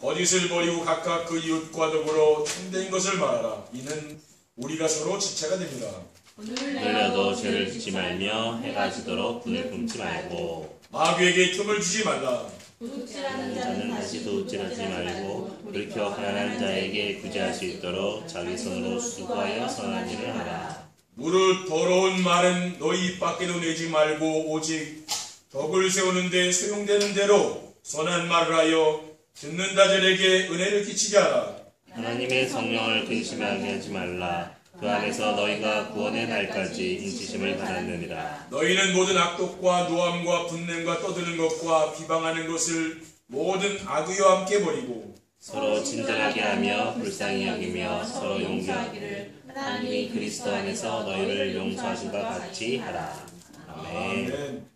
거짓을 버리고 각각 그 이웃과 더불어 참된 것을 말하라. 이는 우리가 서로 지체가 됩니다. 늘려도 죄를 짓지 말며 해가 지도록 분을 품지 말고 마귀에게 틈을 주지 말라. 도둑질하는 자는 다시 도둑질하지 말고 돌이켜 가난한 자에게 구제할 수 있도록 자기 손으로 수고하여 선한 일을 하라. 무릇 더러운 말은 너희 입 밖에도 내지 말고 오직 덕을 세우는데 소용되는 대로 선한 말을 하여 듣는 자들에게 은혜를 끼치게 하라. 하나님의 성령을 근심하게 하지 말라. 그 안에서 너희가 구원의 날까지 인치심을 받았느니라. 너희는 모든 악독과 노함과 분냄과 떠드는 것과 비방하는 것을 모든 악의와 함께 버리고 서로 친절하게 하며 불쌍히 여기며 서로 용서하기를 하나님이 그리스도 안에서 너희를 용서하신 것 같이 하라. 아멘. 아멘.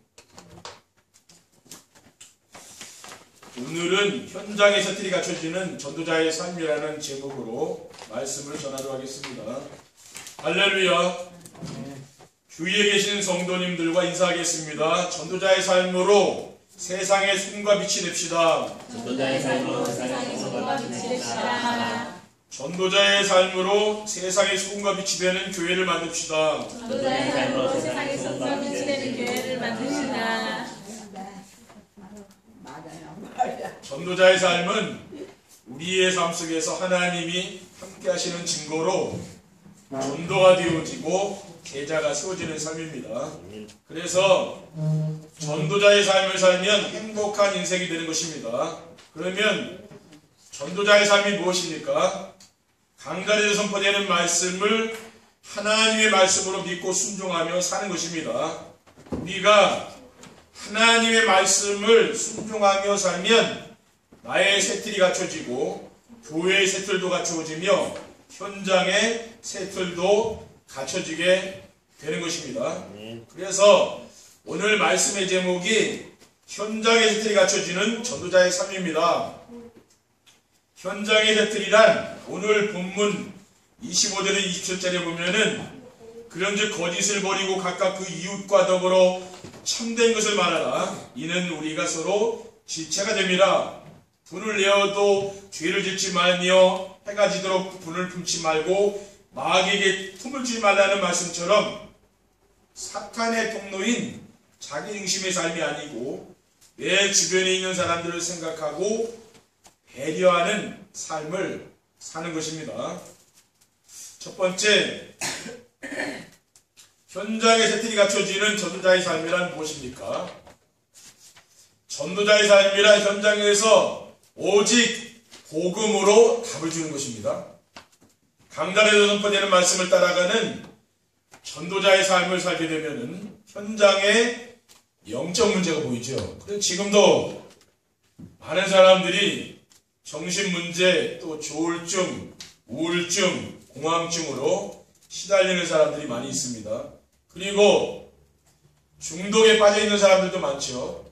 오늘은 현장의 셔틀이 갖춰지는 전도자의 삶이라는 제목으로 말씀을 전하도록 하겠습니다. 할렐루야. 주위에 계신 성도님들과 인사하겠습니다. 전도자의 삶으로 세상의 소금과 빛이 됩시다. 전도자의 삶으로 세상의 소금과 빛이 됩시다. 전도자의 삶으로 세상의 소금과 빛이 되는 교회를 만듭시다. 전도자의 삶으로 세상의 소금과 빛이 되는 교회를 만듭시다. 전도자의 삶은 우리의 삶 속에서 하나님이 함께 하시는 증거로 전도가 되어지고 계자가 세워지는 삶입니다. 그래서 전도자의 삶을 살면 행복한 인생이 되는 것입니다. 그러면 전도자의 삶이 무엇입니까? 강단에서 선포되는 말씀을 하나님의 말씀으로 믿고 순종하며 사는 것입니다. 우리가 하나님의 말씀을 순종하며 살면 나의 새틀이 갖춰지고 교회의 새틀도 갖춰지며 현장의 새틀도 갖춰지게 되는 것입니다. 그래서 오늘 말씀의 제목이 현장의 새틀이 갖춰지는 전도자의 삶입니다. 현장의 새틀이란 오늘 본문 25절에 27절에 보면은 그런즉 거짓을 버리고 각각 그 이웃과 더불어 참된 것을 말하라. 이는 우리가 서로 지체가 됩니다. 분을 내어도 죄를 짓지 말며 해가 지도록 분을 품지 말고 마귀에게 틈을 주지 말라는 말씀처럼 사탄의 통로인 자기 중심의 삶이 아니고 내 주변에 있는 사람들을 생각하고 배려하는 삶을 사는 것입니다. 첫 번째, 현장의 새틀이 갖춰지는 전도자의 삶이란 무엇입니까? 전도자의 삶이란 현장에서 오직 복음으로 답을 주는 것입니다. 강단에서 선포되는 말씀을 따라가는 전도자의 삶을 살게 되면은 현장에 영적 문제가 보이죠. 그래서 지금도 많은 사람들이 정신 문제, 또 조울증, 우울증, 공황증으로 시달리는 사람들이 많이 있습니다. 그리고 중독에 빠져 있는 사람들도 많죠.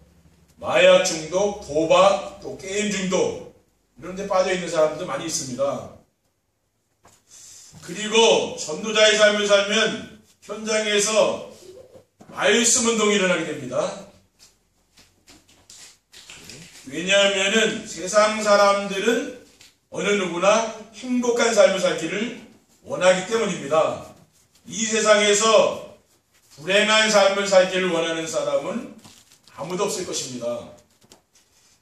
마약 중독, 도박, 또 게임 중독 이런 데 빠져 있는 사람들도 많이 있습니다. 그리고 전도자의 삶을 살면 현장에서 말씀 운동이 일어나게 됩니다. 왜냐하면은 세상 사람들은 어느 누구나 행복한 삶을 살기를 원하기 때문입니다. 이 세상에서 불행한 삶을 살기를 원하는 사람은 아무도 없을 것입니다.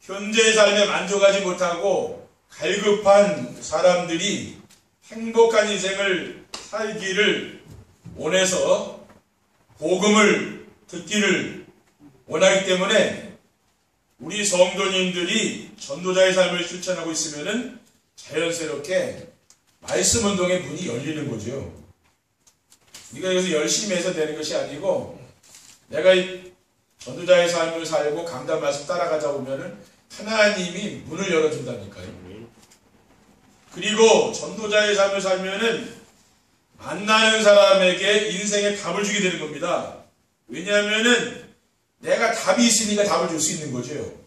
현재의 삶에 만족하지 못하고 갈급한 사람들이 행복한 인생을 살기를 원해서 복음을 듣기를 원하기 때문에 우리 성도님들이 전도자의 삶을 실천하고 있으면은 자연스럽게 말씀 운동의 문이 열리는 거죠. 우리가 여기서 열심히 해서 되는 것이 아니고 내가 이 전도자의 삶을 살고 강단 말씀 따라가다 보면은 하나님이 문을 열어준다니까요. 그리고 전도자의 삶을 살면은 만나는 사람에게 인생의 답을 주게 되는 겁니다. 왜냐하면은 내가 답이 있으니까 답을 줄 수 있는 거죠.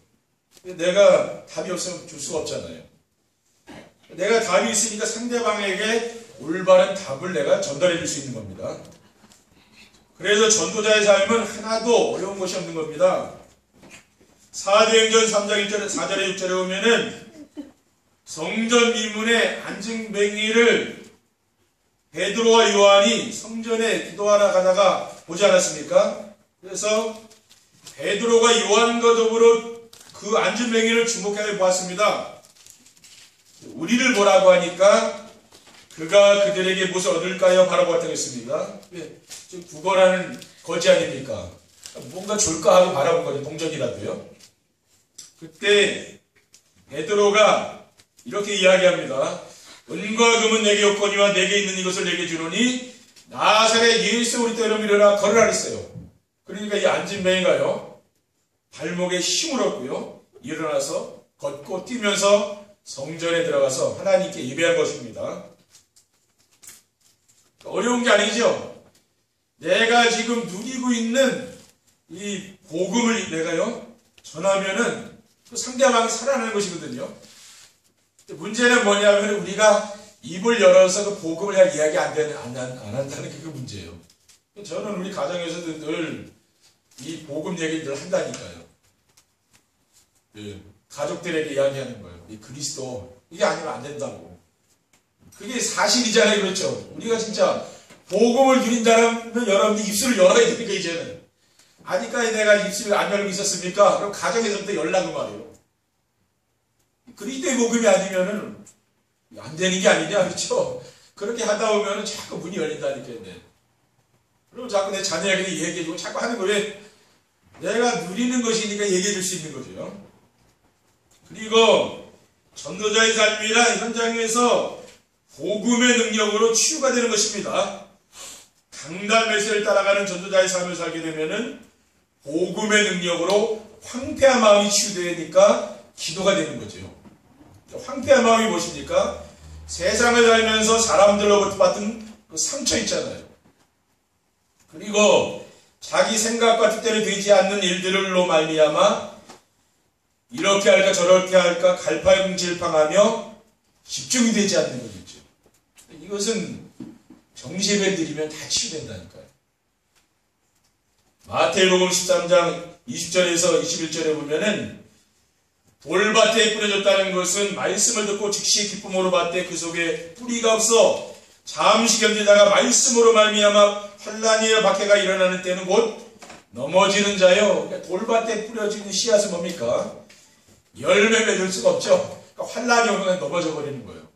내가 답이 없으면 줄 수가 없잖아요. 내가 답이 있으니까 상대방에게 올바른 답을 내가 전달해 줄 수 있는 겁니다. 그래서 전도자의 삶은 하나도 어려운 것이 없는 겁니다. 사도행전 3장 1절에 4절에 6절에 보면은 성전 미문의 안증뱅이를 베드로와 요한이 성전에 기도하러 가다가 보지 않았습니까? 그래서 베드로가 요한과 더불어 그 안증뱅이를 주목해 보았습니다. 우리를 보라고 하니까 그가 그들에게 무엇을 얻을까요? 바라보았다고 했습니다. 구걸하는 거지 아닙니까? 뭔가 줄까 하고 바라본 거죠. 동전이라도요. 그때 베드로가 이렇게 이야기합니다. 은과 금은 내게 없거니와 내게 있는 이것을 내게 주노니 나사렛 예수 그리스도 이름으로 일어나 걸으라 그랬어요. 그러니까 이 안진뱅이가요, 발목에 힘을 얻고요, 일어나서 걷고 뛰면서 성전에 들어가서 하나님께 예배한 것입니다. 어려운 게 아니죠. 내가 지금 누리고 있는 이 복음을 내가요 전하면은 그 상대방이 살아나는 것이거든요. 문제는 뭐냐면 우리가 입을 열어서 그 복음을 이야기 안 한다는 게 그 문제예요. 저는 우리 가정에서도 늘 이 복음 얘기를 늘 한다니까요. 가족들에게 이야기하는 거예요. 이 그리스도 이게 아니면 안 된다고. 그게 사실이잖아요. 그렇죠? 우리가 진짜 복음을 누린다면 여러분이 입술을 열어야 되니까 이제는. 아직까지 내가 입술을 안 열고 있었습니까? 그럼 가정에서부터 열라고 말이에요. 그리스도의 복음이 아니면은 안 되는 게 아니냐, 그렇죠? 그렇게 하다 보면은 자꾸 문이 열린다니까요. 그럼 자꾸 내 자녀에게 얘기해주고 자꾸 하는 거예요. 내가 누리는 것이니까 얘기해줄 수 있는 거죠. 그리고 전도자의 삶이란 현장에서 복음의 능력으로 치유가 되는 것입니다. 강단 메시지를 따라가는 전도자의 삶을 살게 되면은 복음의 능력으로 황폐한 마음이 치유되니까 기도가 되는 거죠. 황폐한 마음이 무엇입니까? 세상을 살면서 사람들로부터 받은 그 상처 있잖아요. 그리고 자기 생각과 뜻대로 되지 않는 일들로 말미암아 이렇게 할까 저렇게 할까 갈팡질팡하며 집중이 되지 않는 것이죠. 이것은 정시예배를 드리면 다 치유된다니까요. 마태복음 13장 20절에서 21절에 보면은 돌밭에 뿌려졌다는 것은 말씀을 듣고 즉시 기쁨으로 받되 그 속에 뿌리가 없어 잠시 견디다가 말씀으로 말미암아 환난이여 박해가 일어나는 때는 곧 넘어지는 자요. 그러니까 돌밭에 뿌려지는 씨앗은 뭡니까? 열매 맺을 수가 없죠. 그러니까 환난이 오면 넘어져 버리는 거예요.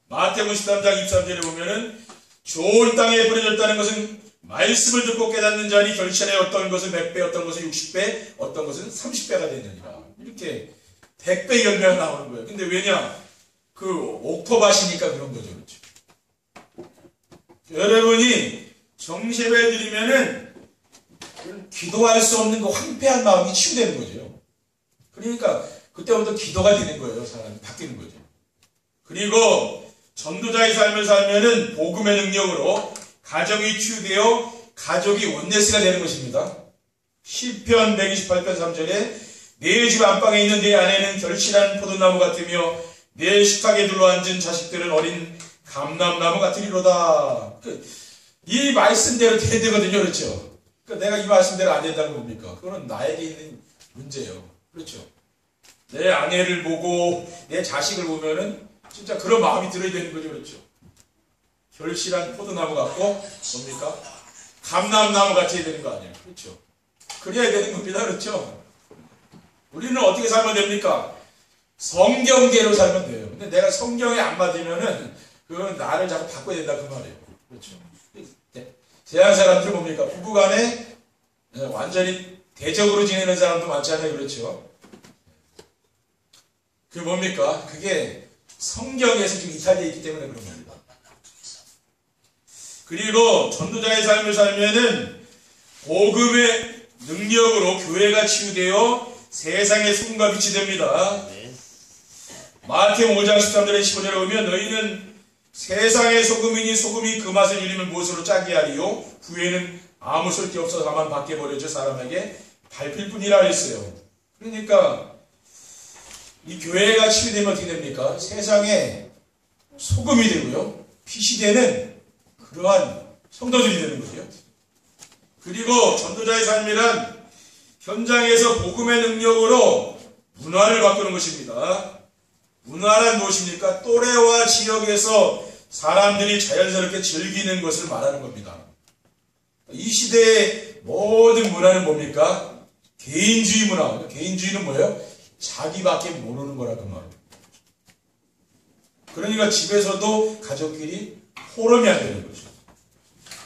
마태복음 13장 23절에 보면은 좋은 땅에 뿌려졌다는 것은 말씀을 듣고 깨닫는 자니 결실에 어떤 것은 100배, 어떤 것은 60배, 어떤 것은 30배가 되느니라. 이렇게 100배 열매가 나오는 거예요. 근데 왜냐? 그 옥토밭이니까 그런 거죠. 그렇죠? 여러분이 정시예배 드리면은 기도할 수 없는 그 황폐한 마음이 치유되는 거죠. 그러니까 그때부터 기도가 되는 거예요. 사람이 바뀌는 거죠. 그리고 전도자의 삶을 살면은 복음의 능력으로 가정이 치유되어 가족이 원네스가 되는 것입니다. 시편 128편 3절에 내 집 안방에 있는 내 아내는 결실한 포도나무 같으며 내 식탁에 둘러앉은 자식들은 어린 감람나무 같으리로다. 이 말씀대로 돼야 되거든요. 그렇죠? 그러니까 내가 이 말씀대로 안 된다는 겁니까? 그거는 나에게 있는 문제예요. 그렇죠? 내 아내를 보고 내 자식을 보면은 진짜 그런 마음이 들어야 되는 거죠. 그렇죠? 결실한 포도나무 같고 뭡니까? 감람나무 같이 해야 되는 거 아니에요. 그렇죠? 그래야 되는 겁니다. 그렇죠? 우리는 어떻게 살면 됩니까? 성경대로 살면 돼요. 근데 내가 성경에 안 맞으면은 그건 나를 자꾸 바꿔야 된다 그 말이에요. 그렇죠? 세상 사람들 뭡니까? 부부간에 완전히 대적으로 지내는 사람도 많잖아요. 그렇죠? 그게 뭡니까? 그게 성경에서 지금 이탈되어 있기 때문에 그런 겁니다. 그리고 전도자의 삶을 살면은 복음의 능력으로 교회가 치유되어 세상의 소금과 빛이 됩니다. 마태복음 5장 13절에 15절에 보면 너희는 세상의 소금이니 소금이 그 맛을 잃으면 무엇으로 짜게 하리요? 후에는 아무 쓸데 없어서 다만 밖에 버려져 사람에게 밟힐 뿐이라 했어요. 그러니까 이 교회가 치유되면 어떻게 됩니까? 세상에 소금이 되고요. 빛이 되는 그러한 성도들이 되는 거죠. 그리고 전도자의 삶이란 현장에서 복음의 능력으로 문화를 바꾸는 것입니다. 문화란 무엇입니까? 또래와 지역에서 사람들이 자연스럽게 즐기는 것을 말하는 겁니다. 이 시대의 모든 문화는 뭡니까? 개인주의 문화. 개인주의는 뭐예요? 자기밖에 모르는 거라고 말합니다. 그러니까 집에서도 가족끼리 호름이 안 되는 거죠.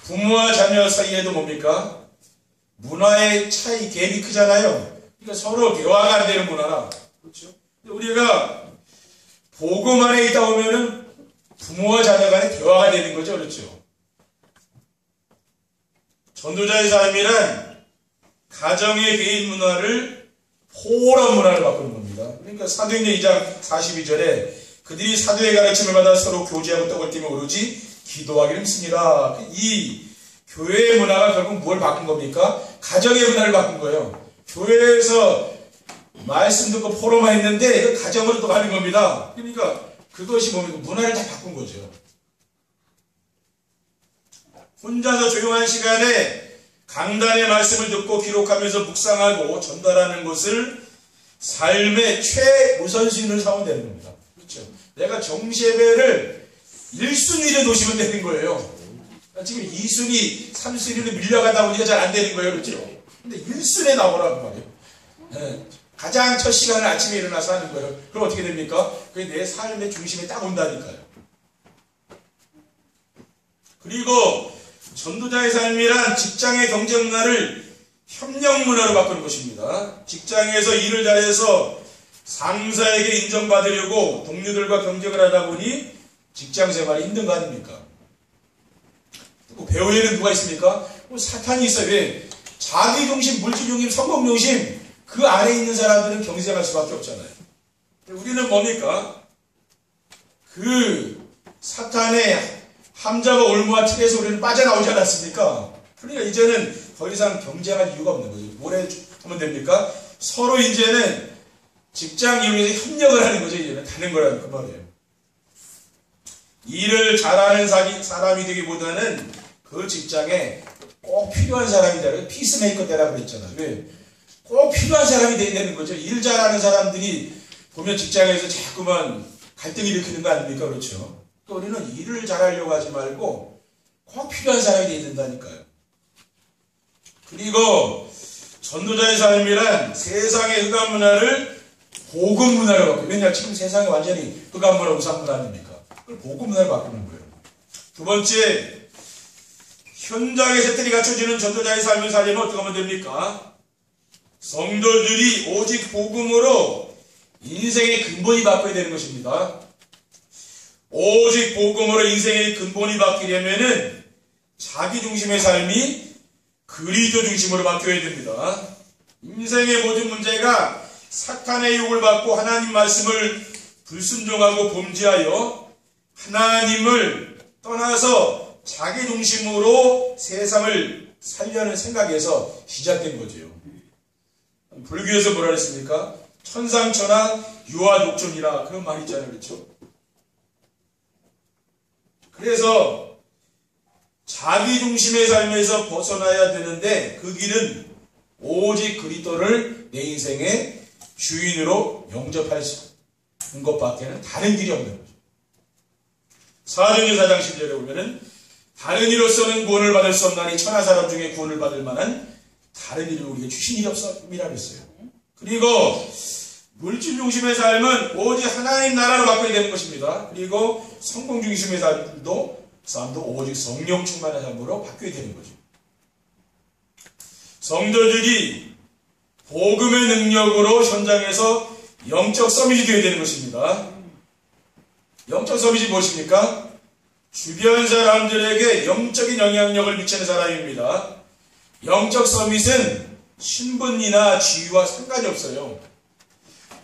부모와 자녀 사이에도 뭡니까? 문화의 차이, 갭이 크잖아요. 그러니까 서로 대화가 안 되는 문화라. 그렇죠? 우리가 복음 안에 있다 보면은 부모와 자녀 간에 대화가 되는 거죠. 그렇죠? 전도자의 삶이란 가정의 개인 문화를 포럼 문화를 바꾸는 겁니다. 그러니까 사도행전 2장 42절에 그들이 사도의 가르침을 받아 서로 교제하고 떡을 떼며 오로지 기도하기를 힘쓰니라. 이 교회의 문화가 결국 뭘 바꾼 겁니까? 가정의 문화를 바꾼 거예요. 교회에서 말씀 듣고 포럼만 했는데 이거 가정으로 또 가는 겁니다. 그러니까 그것이 뭡니까? 문화를 다 바꾼 거죠. 혼자서 조용한 시간에 강단의 말씀을 듣고 기록하면서 묵상하고 전달하는 것을 삶의 최우선순위를 삼으면 되는 겁니다. 그렇죠? 내가 정시예배를 1순위로 놓으시면 되는 거예요. 지금 2순위, 3순위로 밀려가다 보니까 잘 안 되는 거예요. 그렇죠? 근데 1순위에 나오라고 말이에요. 네. 가장 첫 시간을 아침에 일어나서 하는 거예요. 그럼 어떻게 됩니까? 그게 내 삶의 중심에 딱 온다니까요. 그리고 전도자의 삶이란 직장의 경쟁 문화를 협력 문화로 바꾸는 것입니다. 직장에서 일을 잘해서 상사에게 인정받으려고 동료들과 경쟁을 하다 보니 직장 생활이 힘든 거 아닙니까? 배후에는 누가 있습니까? 사탄이 있어요. 왜? 자기중심, 물질중심, 성공중심 그 안에 있는 사람들은 경쟁할 수밖에 없잖아요. 우리는 뭡니까? 그 사탄의 함자와 올무와 틀에서 우리는 빠져나오지 않았습니까? 그러니까 이제는 더 이상 경쟁할 이유가 없는 거죠. 뭐래 하면 됩니까? 서로 이제는 직장 이용해서 협력을 하는 거죠. 이제는 다른 거라는 그 말이에요. 일을 잘하는 사람이 되기보다는 그 직장에 꼭 필요한 사람이 되라. 피스메이커 되라고 그랬잖아요. 왜? 꼭 필요한 사람이 돼야 되는 거죠. 일 잘하는 사람들이 보면 직장에서 자꾸만 갈등이 일으키는 거 아닙니까? 그렇죠. 또 우리는 일을 잘하려고 하지 말고 꼭 필요한 사람이 돼야 된다니까요. 그리고 전도자의 삶이란 세상의 흑암 문화를 복음 문화로 바꾸고, 왜냐하면 지금 세상이 완전히 흑암 문화, 우상 문화 아닙니까? 그걸 복음 문화로 바꾸는 거예요. 두 번째, 현장의 세틀이 갖춰지는 전도자의 삶을 살려면 어떻게 하면 됩니까? 성도들이 오직 복음으로 인생의 근본이 바뀌어야 되는 것입니다. 오직 복음으로 인생의 근본이 바뀌려면은 자기 중심의 삶이 그리스도 중심으로 바뀌어야 됩니다. 인생의 모든 문제가 사탄의 유혹을 받고 하나님 말씀을 불순종하고 범죄하여 하나님을 떠나서 자기 중심으로 세상을 살려는 생각에서 시작된 거죠. 불교에서 뭐라 그랬습니까? 천상천하 유아독존이라 그런 말이 있잖아요. 그렇죠? 그래서 자기 중심의 삶에서 벗어나야 되는데 그 길은 오직 그리스도를 내 인생의 주인으로 영접할 수 있는 것밖에는 다른 길이 없는 거죠. 사도행전 4장 10절에 보면은 다른 이로서는 구원을 받을 수 없나니 천하 사람 중에 구원을 받을 만한 다른 일을 우리에게 주신 일이 없음이라 그랬어요. 그리고 물질 중심의 삶은 오직 하나님 나라로 바뀌어야 되는 것입니다. 그리고 성공 중심의 삶도 오직 성령 충만한 삶으로 바뀌어야 되는 거죠. 성도들이 복음의 능력으로 현장에서 영적 서밋이 되어야 되는 것입니다. 영적 서밋이 무엇입니까? 주변 사람들에게 영적인 영향력을 미치는 사람입니다. 영적 서밋은 신분이나 지위와 상관이 없어요.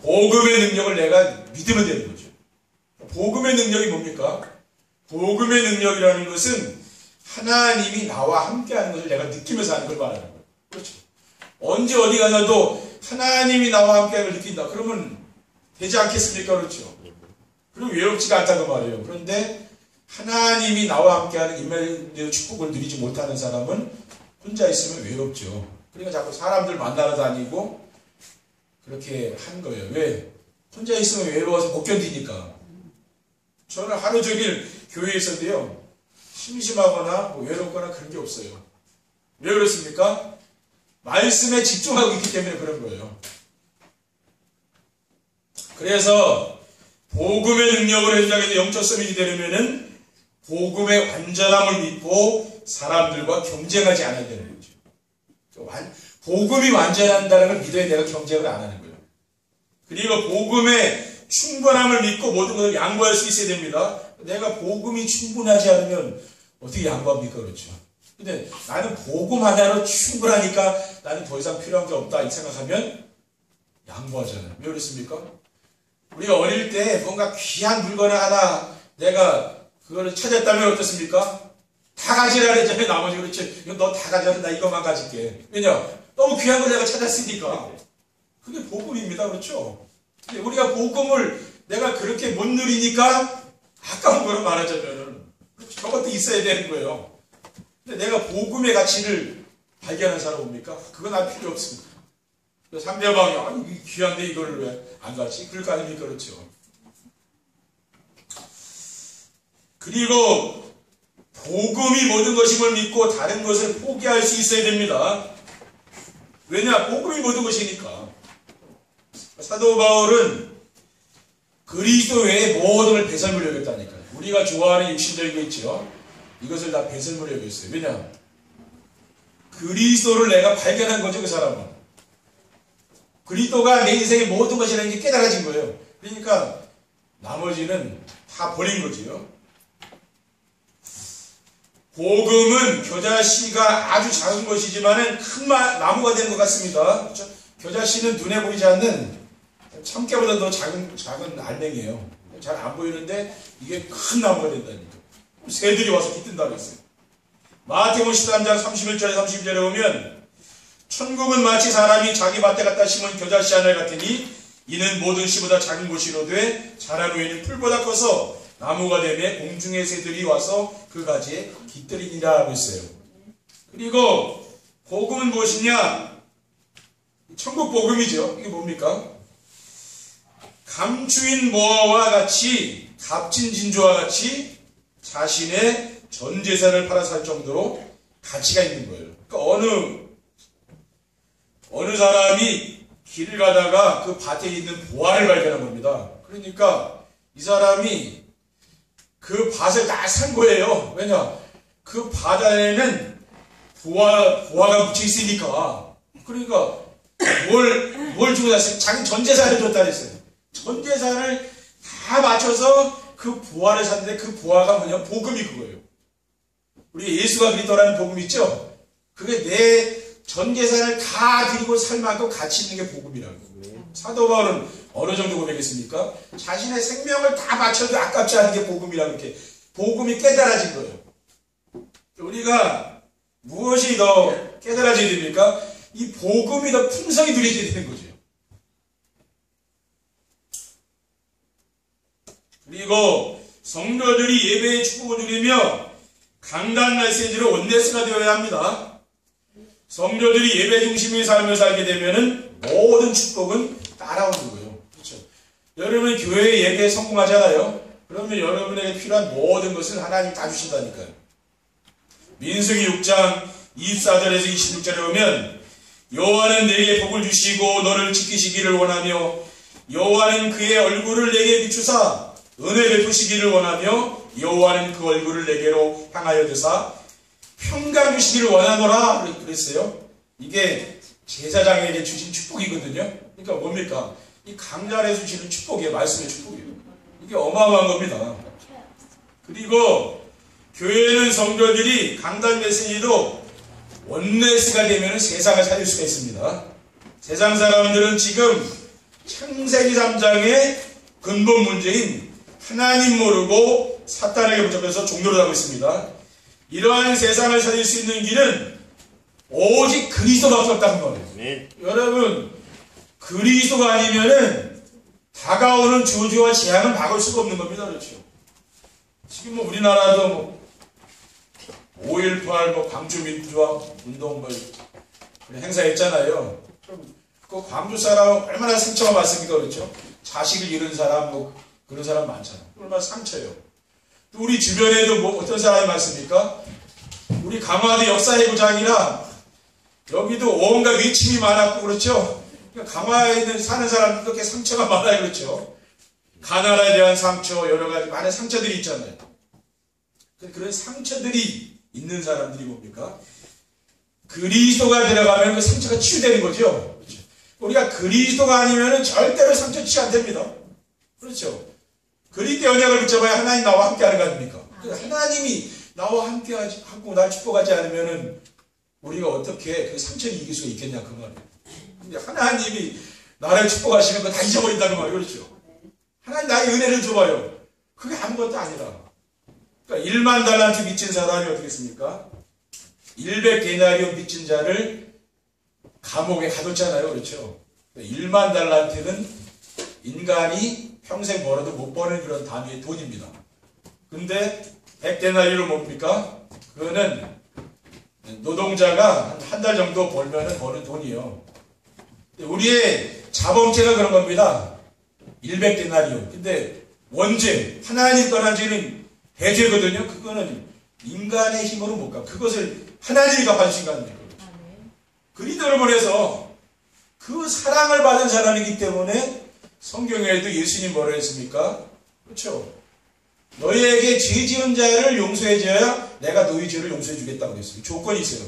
복음의 능력을 내가 믿으면 되는 거죠. 복음의 능력이 뭡니까? 복음의 능력이라는 것은 하나님이 나와 함께하는 것을 내가 느끼면서 하는 걸 말하는 거예요. 그렇죠. 언제 어디 가서도 하나님이 나와 함께하는 걸 느낀다. 그러면 되지 않겠습니까? 그렇죠. 그리고 외롭지가 않다고 말해요. 그런데 하나님이 나와 함께하는 임마누엘 축복을 누리지 못하는 사람은 혼자 있으면 외롭죠. 그러니까 자꾸 사람들 만나러 다니고 그렇게 한 거예요. 왜? 혼자 있으면 외로워서 못 견디니까. 저는 하루 종일 교회에 있었는데요. 심심하거나 뭐 외롭거나 그런 게 없어요. 왜 그렇습니까? 말씀에 집중하고 있기 때문에 그런 거예요. 그래서 복음의 능력으로 현장에서 영적 서밋이 되려면은 복음의 완전함을 믿고 사람들과 경쟁하지 않아야 되는 거죠. 복음이 완전한다는 걸 믿어야 내가 경쟁을 안 하는 거예요. 그리고 복음의 충분함을 믿고 모든 것을 양보할 수 있어야 됩니다. 내가 복음이 충분하지 않으면 어떻게 양보합니까? 그렇죠. 근데 나는 복음 하나로 충분하니까 나는 더 이상 필요한 게 없다 이 생각하면 양보하잖아요. 왜 그렇습니까? 우리가 어릴 때 뭔가 귀한 물건을 하나 내가 그거를 찾았다면 어떻습니까? 다 가지라 그랬잖아요. 나머지 그렇지. 이거 너 다 가져라. 나 이것만 가질게. 왜냐? 너무 귀한 걸 내가 찾았으니까. 그게 복음입니다. 그렇죠? 근데 우리가 복음을 내가 그렇게 못 누리니까 아까운 거로 말하자면 저것도 있어야 되는 거예요. 근데 내가 복음의 가치를 발견한 사람 뭡니까? 그건 난 필요 없습니다. 상대방이 아니 귀한데 이걸 왜 안 가지? 그럴 거 아닙니까? 그렇죠. 그리고 복음이 모든 것임을 믿고 다른 것을 포기할 수 있어야 됩니다. 왜냐? 복음이 모든 것이니까. 사도 바울은 그리스도 외에 모든 걸 배설물 여겼다니까요. 우리가 좋아하는 육신적인 거 있죠. 이것을 다 배설물 여겼어요. 왜냐? 그리스도를 내가 발견한 거죠. 그 사람은. 그리스도가 내 인생의 모든 것이라는 게 깨달아진 거예요. 그러니까 나머지는 다 버린 거지요. 복음은 겨자씨가 아주 작은 것이지만은 큰 나무가 된 것 같습니다. 그렇죠? 겨자씨는 눈에 보이지 않는 참깨보다 더 작은 알맹이에요. 잘 안 보이는데 이게 큰 나무가 된다니까. 새들이 와서 깃든다 그랬어요. 마태복음 13장 31절에 32절에 보면 천국은 마치 사람이 자기 밭에 갖다 심은 겨자씨 하나 같으니 이는 모든 씨보다 작은 곳이로되 자란 후에는 풀보다 커서 나무가 되며 공중의 새들이 와서 그 가지에 깃들이니라 하고 있어요. 그리고 복음은 무엇이냐? 천국 복음이죠. 이게 뭡니까? 감추인 모아와 같이 값진 진주와 같이 자신의 전 재산을 팔아 살 정도로 가치가 있는 거예요. 그러니까 어느 사람이 길을 가다가 그 밭에 있는 보화를 발견한 겁니다. 그러니까 이 사람이 그 밭을 다 산 거예요. 왜냐? 그 밭 안에는 보화가 묻혀 있으니까. 그러니까 뭘 주고 샀어요? 자기 전 재산을 줬다 그랬어요. 전 재산을 다 맞춰서 그 보화를 샀는데 그 보화가 뭐냐? 복음이 그거예요. 우리 예수가 그리스도라는 복음 있죠? 그게 내 전 재산을 다 드리고 살 만큼 가치 있는 게 복음이라는 거예요. 사도 바울은 어느 정도 고백했습니까? 자신의 생명을 다 바쳐도 아깝지 않은 게 복음이라는 게 복음이 깨달아진 거예요. 우리가 무엇이 더 깨달아져야 됩니까? 이 복음이 더 풍성히 누려져야 되는 거죠. 그리고 성도들이 예배의 축복을 누리며 강단 메시지로 원네스가 되어야 합니다. 성도들이 예배 중심의 삶을 살게 되면은 모든 축복은 따라오는 거예요. 그렇죠? 여러분 교회 예배에 성공하잖아요. 그러면 여러분에게 필요한 모든 것을 하나님이 다 주신다니까요. 민수기 6장 24절에서 26절에 보면 여호와는 내게 복을 주시고 너를 지키시기를 원하며 여호와는 그의 얼굴을 내게 비추사 은혜 베푸시기를 원하며 여호와는 그 얼굴을 내게로 향하여 드사 평강 주시기를 원하노라 그랬어요. 이게 제사장에게 주신 축복이거든요. 그러니까 뭡니까? 이 강단에서 주시는 축복이에요. 말씀의 축복이에요. 이게 어마어마한 겁니다. 그리고 교회는 성도들이 강단 메시지도 원네스가 되면 세상을 살릴 수가 있습니다. 세상 사람들은 지금 창세기 3장의 근본 문제인 하나님 모르고 사탄에게 붙잡혀서 종노릇 하고 있습니다. 이러한 세상을 살릴 수 있는 길은 오직 그리스도밖에 없다는 거예요. 네. 여러분 그리스도가 아니면은 다가오는 저주와 재앙을 막을 수가 없는 겁니다. 그렇죠? 지금 뭐 우리나라도 뭐 5.18 광주 민주화 운동 행사했잖아요. 그 광주 사람 얼마나 상처가 많습니까? 그렇죠? 자식을 잃은 사람, 그런 사람 많잖아. 얼마나 상처예요. 또 우리 주변에도 어떤 사람이 많습니까? 우리 강화도 역사회구장이라 여기도 온갖 위침이 많았고, 그렇죠? 강화에 사는 사람도 그렇게 상처가 많아요, 그렇죠? 가나라에 대한 상처, 여러 가지 많은 상처들이 있잖아요. 그런 상처들이 있는 사람들이 뭡니까? 그리스도가 들어가면 그 상처가 치유되는 거죠. 그렇죠? 우리가 그리스도가 아니면 절대로 상처 치유 안 됩니다. 그렇죠? 그리스도 언약을 붙잡아야 하나님 나와 함께 하는 거 아닙니까? 하나님이 나와 함께 하고 날 축복하지 않으면 우리가 어떻게 그 상처를 이길 수가 있겠냐, 그 말이에요. 근데 하나님이 나를 축복하시면 그거 다 잊어버린다는 말이에요. 그렇죠? 하나님 나의 은혜를 줘봐요. 그게 아무것도 아니라. 그러니까 1만 달란트 빚진 사람이 어떻게 했습니까? 100데나리온 빚진 자를 감옥에 가뒀잖아요. 그렇죠? 1만 달란트는 인간이 평생 벌어도 못 버는 그런 단위의 돈입니다. 근데 100데나리온은 뭡니까? 그거는 노동자가 한 달 정도 벌면 버는 돈이에요. 우리의 자범죄가 그런 겁니다. 100데나리온. 근데 원죄, 하나님 떠난 죄는 대죄거든요. 그거는 인간의 힘으로 못 가. 그것을 하나님이 갚아주신 거 아닙니까? 그리스도를 보내서 그 사랑을 받은 사람이기 때문에 성경에도 예수님 뭐라 했습니까? 그렇죠? 너희에게 죄 지은 자를 용서해 줘야 내가 너희 죄를 용서해 주겠다고 했어요. 조건이 있어요.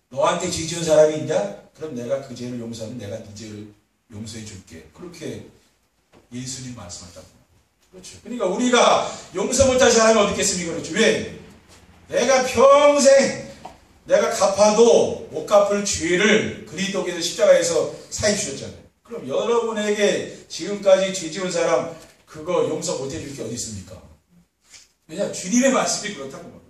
너한테 죄 지은 사람이 있냐? 그럼 내가 그 죄를 용서하면 내가 네 죄를 용서해 줄게. 그렇게 예수님 말씀하셨다. 그렇죠. 그러니까 우리가 용서 못할 사람이 어디 있겠습니까? 그렇죠. 왜? 내가 평생 내가 갚아도 못 갚을 죄를 그리스도께서 십자가에서 사해 주셨잖아요. 그럼 여러분에게 지금까지 죄 지은 사람 그거 용서 못 해줄 게 어디 있습니까? 왜냐? 주님의 말씀이 그렇다고 말이에요.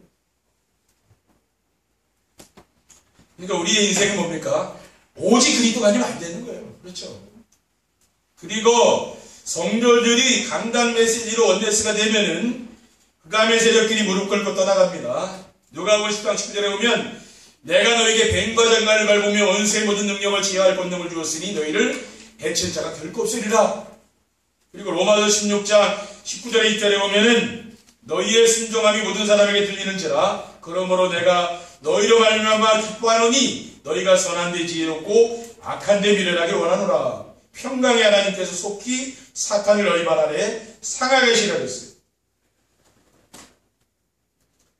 그러니까 우리의 인생은 뭡니까? 오직 그리스도가 아니면 안 되는 거예요. 그렇죠? 그리고 성도들이 강단 메시지로 원네스가 되면은 흑암의 세력끼리 무릎 꿇고 떠나갑니다. 누가복음 10장 19절에 보면 내가 너에게 뱀과 장관을 밟으며 원수의 모든 능력을 제어할 권능을 주었으니 너희를 해칠 자가 결코 없으리라. 그리고 로마서 16장 19절에 2절에 보면은 너희의 순종함이 모든 사람에게 들리는지라 그러므로 내가 너희로 말미암아 기뻐하노니 너희가 선한 데 지혜롭고 악한 데 미련하게 원하노라. 평강의 하나님께서 속히 사탄을 너희 발 아래 상하게 시라했어요.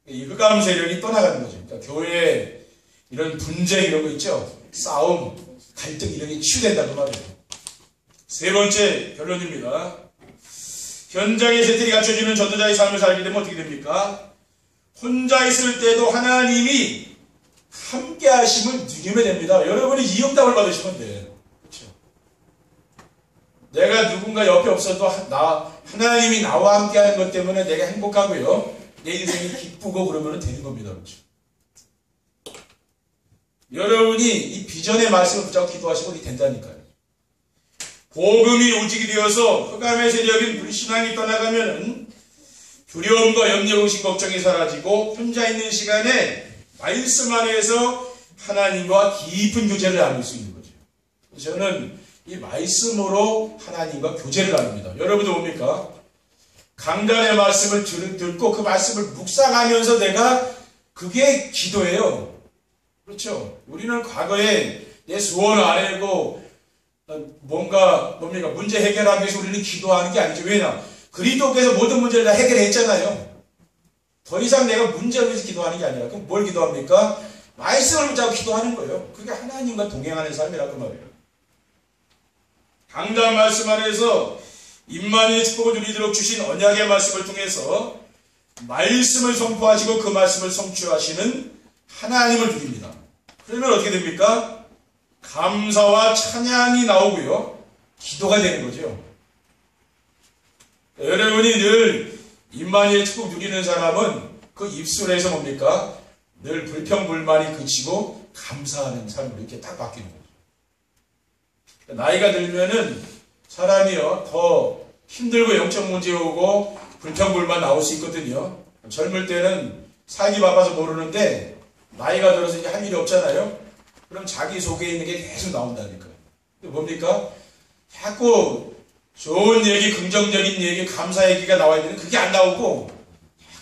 이 흑암 세력이 떠나가는 거죠. 그러니까 교회에 이런 분쟁 이런 거 있죠. 싸움, 갈등 이런 게 치유된다는 말이에요. 세 번째 결론입니다. 현장의 세틀이 갖춰지는 전도자의 삶을 살게 되면 어떻게 됩니까? 혼자 있을 때도 하나님이 함께 하심을 누리면 됩니다. 여러분이 이 응답을 받으시면 돼요. 그렇죠? 내가 누군가 옆에 없어도 하나님이 나와 함께 하는 것 때문에 내가 행복하고요. 내 인생이 기쁘고 그러면 되는 겁니다. 그렇죠? 여러분이 이 비전의 말씀을 붙잡고 기도하시면 이게 된다니까요. 복음이 오직이 되어서 흑암의 세력인 불신앙이 떠나가면은 두려움과 염려, 의식, 걱정이 사라지고 혼자 있는 시간에 말씀 안에서 하나님과 깊은 교제를 나눌 수 있는 거죠. 저는 이 말씀으로 하나님과 교제를 나눕니다. 여러분도 뭡니까? 강단의 말씀을 듣고 그 말씀을 묵상하면서 내가 그게 기도예요. 그렇죠? 우리는 과거에 내 소원 아래고 뭡니까? 문제 해결하기 위해서 우리는 기도하는 게 아니죠. 왜냐? 그리스도께서 모든 문제를 다 해결했잖아요. 더 이상 내가 문제를 위해서 기도하는 게 아니라 그럼 뭘 기도합니까? 말씀을 붙잡고 기도하는 거예요. 그게 하나님과 동행하는 삶이라고 말이에요. 강단 말씀 안에서 임마누엘의 축복을 누리도록 주신 언약의 말씀을 통해서 말씀을 선포하시고 그 말씀을 성취하시는 하나님을 누립니다. 그러면 어떻게 됩니까? 감사와 찬양이 나오고요. 기도가 되는 거죠. 여러분이 늘 임마누엘의 축복 누리는 사람은 그 입술에서 뭡니까? 늘 불평불만이 그치고 감사하는 삶으로 이렇게 딱 바뀌는 거죠. 나이가 들면은 사람이요 더 힘들고 영적 문제 오고 불평불만 나올 수 있거든요. 젊을 때는 살기 바빠서 모르는데 나이가 들어서 이제 할 일이 없잖아요. 그럼 자기 속에 있는 게 계속 나온다니까요. 뭡니까? 자꾸 좋은 얘기, 긍정적인 얘기, 감사 얘기가 나와야 되는데 그게 안 나오고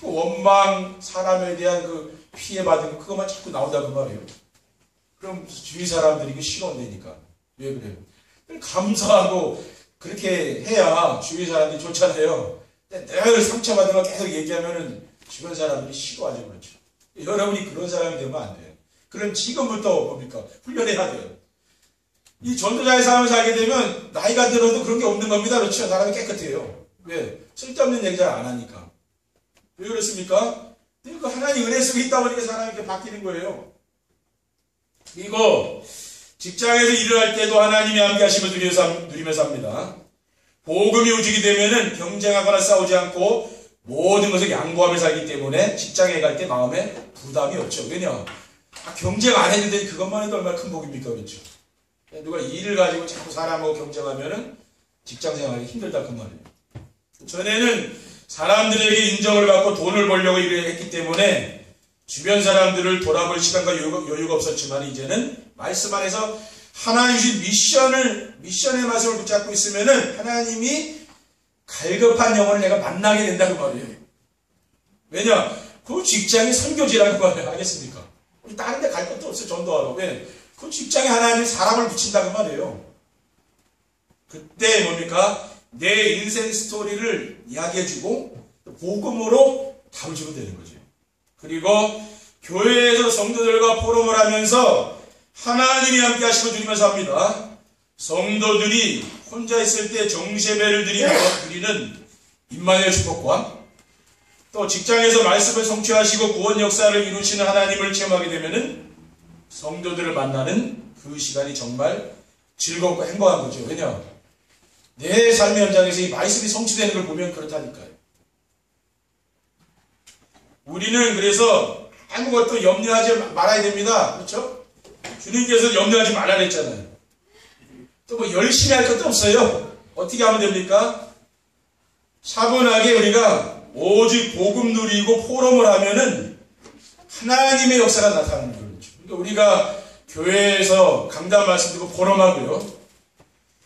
자꾸 원망, 사람에 대한 그 피해받은 거 그것만 자꾸 나온다고 말이에요. 그럼 주위 사람들이 이게 싫어한다니까. 왜 그래요? 감사하고 그렇게 해야 주위 사람들이 좋잖아요. 늘 상처받은 거 계속 얘기하면은 주변 사람들이 싫어하죠. 그렇죠. 여러분이 그런 사람이 되면 안 돼요. 그럼 지금부터 뭡니까? 훈련해야 돼요. 이 전도자의 삶을 살게 되면 나이가 들어도 그런 게 없는 겁니다. 그렇죠? 사람이 깨끗해요. 왜? 쓸데없는 얘기 잘 안 하니까. 왜 그렇습니까? 그 하나님 은혜 속에 있다 보니까 사람이 이렇게 바뀌는 거예요. 그리고 직장에서 일을 할 때도 하나님이 함께 하심을 누리면서 합니다. 복음이 움직이게 되면은 경쟁하거나 싸우지 않고 모든 것을 양보하며 살기 때문에 직장에 갈 때 마음에 부담이 없죠. 왜냐? 경쟁 안 했는데 그것만 해도 얼마나 큰 복입니까? 그렇죠? 누가 일을 가지고 자꾸 사람하고 경쟁하면은 직장 생활이 힘들다 그 말이에요. 전에는 사람들에게 인정을 받고 돈을 벌려고 일을 했기 때문에 주변 사람들을 돌아볼 시간과 여유가 없었지만 이제는 말씀 안에서 하나님 주신 미션의 말씀을 붙잡고 있으면은 하나님이 갈급한 영혼을 내가 만나게 된다고 말이에요. 왜냐? 그 직장이 선교지라는 말이에요. 알겠습니까? 우리 다른 데 갈 것도 없어요. 전도하러. 왜? 그 직장에 하나님이 사람을 붙인다고 말이에요. 그때 뭡니까? 내 인생 스토리를 이야기해주고 복음으로 담아주면 되는 거죠. 그리고 교회에서 성도들과 포럼을 하면서 하나님이 함께 하시고 누리면서 합니다. 성도들이 혼자 있을 때 정세배를 드리는 임마누엘 축복과 또 직장에서 말씀을 성취하시고 구원 역사를 이루시는 하나님을 체험하게 되면은 성도들을 만나는 그 시간이 정말 즐겁고 행복한 거죠. 왜냐? 내 삶의 현장에서 이 말씀이 성취되는 걸 보면 그렇다니까요. 우리는 그래서 아무것도 염려하지 말아야 됩니다. 그렇죠? 주님께서 염려하지 말라 그랬잖아요. 또 뭐 열심히 할 것도 없어요. 어떻게 하면 됩니까? 차분하게 우리가 오직 복음 누리고 포럼을 하면은 하나님의 역사가 나타나는 거죠. 그러니까 우리가 교회에서 강단 말씀 듣고 포럼하고요.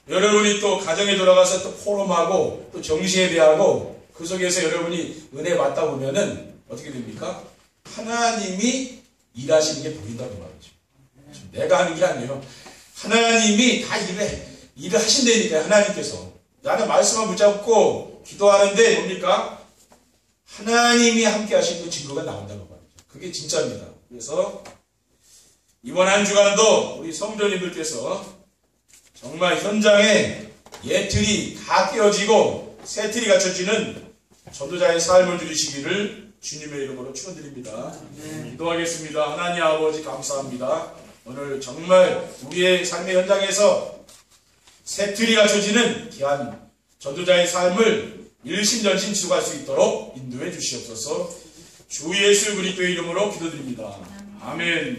여러분이 또 가정에 돌아가서 또 포럼하고 또 정시예배하고 그 속에서 여러분이 은혜 받다 보면은 어떻게 됩니까? 하나님이 일하시는 게 보인다는 말이죠. 내가 하는 게 아니에요. 하나님이 다 일을 하신다니까요. 하나님께서. 나는 말씀만 붙잡고 기도하는데 뭡니까? 하나님이 함께 하신 그 증거가 나온다는 말이죠. 그게 진짜입니다. 그래서 이번 한 주간도 우리 성도님들께서 정말 현장에 예틀이 다 깨어지고 새 틀이 갖춰지는 전도자의 삶을 누리시기를 주님의 이름으로 축원드립니다. 기도하겠습니다. 하나님 아버지 감사합니다. 오늘 정말 우리의 삶의 현장에서 새 틀이 갖춰지는 귀한 전도자의 삶을 일심전심 지속할 수 있도록 인도해 주시옵소서. 주 예수 그리스도의 이름으로 기도드립니다. 아멘.